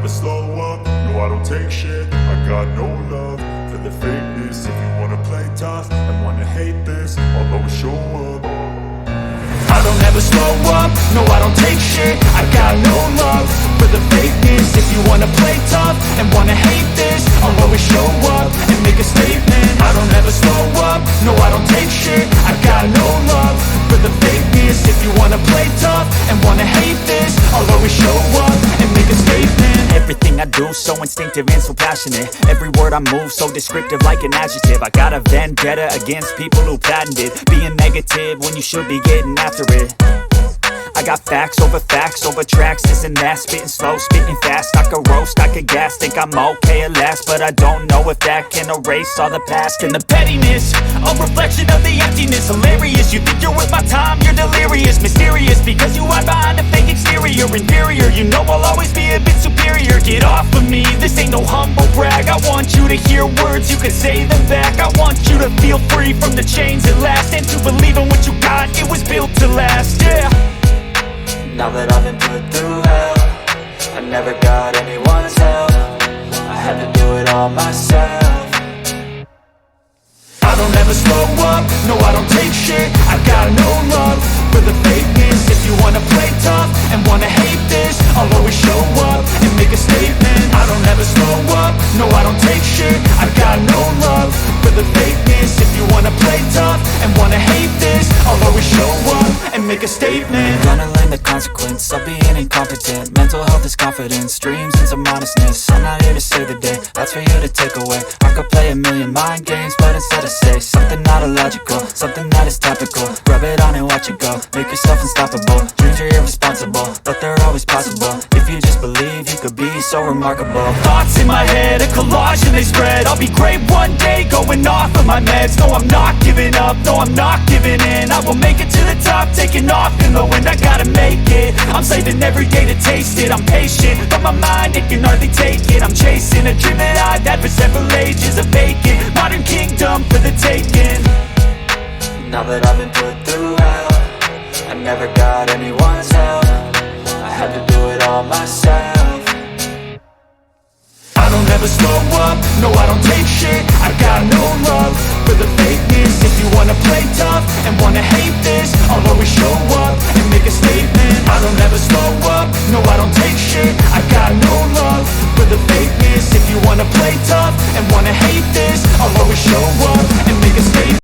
never slow up, no I don't take shit. I got no love for the fakeness. If you wanna play tough and wanna hate this, I'll always show up. I don't ever slow up, no I don't take shit. I got no love for the fakeness. If you wanna play tough and wanna hate this, I'll always show up and make a statement. I don't ever slow up, no I don't take shit. I got no love for the fakeness. If you wanna play tough and wanna hate this, I'll always show up and make a statement. Everything I do so instinctive and so passionate. Every word I move so descriptive like an adjective. I got a vendetta against people who patented being negative when you should be getting after it. I got facts over tracks, this and that. Spitting slow, spitting fast. I could roast, I could gas. Think I'm okay at last, but I don't know if that can erase all the past. And the pettiness, a reflection of the emptiness. Hilarious, you think you're worth my time, you're delirious. Mysterious, because you hide behind a fake exterior. Inferior, you know I'll always be a bit superior. Get off of me, this ain't no humble brag. I want you to hear words, you can say them back. I want you to feel free from the chains at last, and to believe in what you got, it was built to last, yeah. Now that I've been put through hell, I never got anyone's help. I had to do it all myself. I don't ever slow up, no I don't take shit. I got no love for the fakeness. If you wanna play tough and wanna hate this, I'll always show up and make a statement. I don't ever slow up, no I don't take shit. I got no love for the fakeness. If you wanna play tough and wanna hate this, I'll always show up and make a statement. Gonna learn the consequence of being incompetent. Mental health is confidence, dreams into modestness. I'm not here to save the day, that's for you to take away. I could play a million mind games, but instead I say something not illogical, something that is topical. Rub it on and watch it go, make yourself unstoppable. Dreams are irresponsible, but they're always possible. If you just believe, you could be so remarkable. Thoughts in my head, a collage and they spread. I'll be great one day, going off of my meds. No, I'm not giving up, no, I'm not giving in. I will make it to the top, taking off in the wind. I gotta make it, I'm saving every day to taste it. I'm patient, but my mind, it can hardly take it. I'm chasing a dream that I've had for several ages. A vacant, modern kingdom for the taking. Now that I've been put through hell, I never got anyone's help. I had to do it all myself. I don't ever slow up, no I don't take shit. I got no love for the fakeness. If you wanna play tough and wanna hate this, I'll always show up and make a statement. I don't ever slow up, no I don't take shit. I got no love for the fakeness. If you wanna play tough and wanna hate this, I'll always show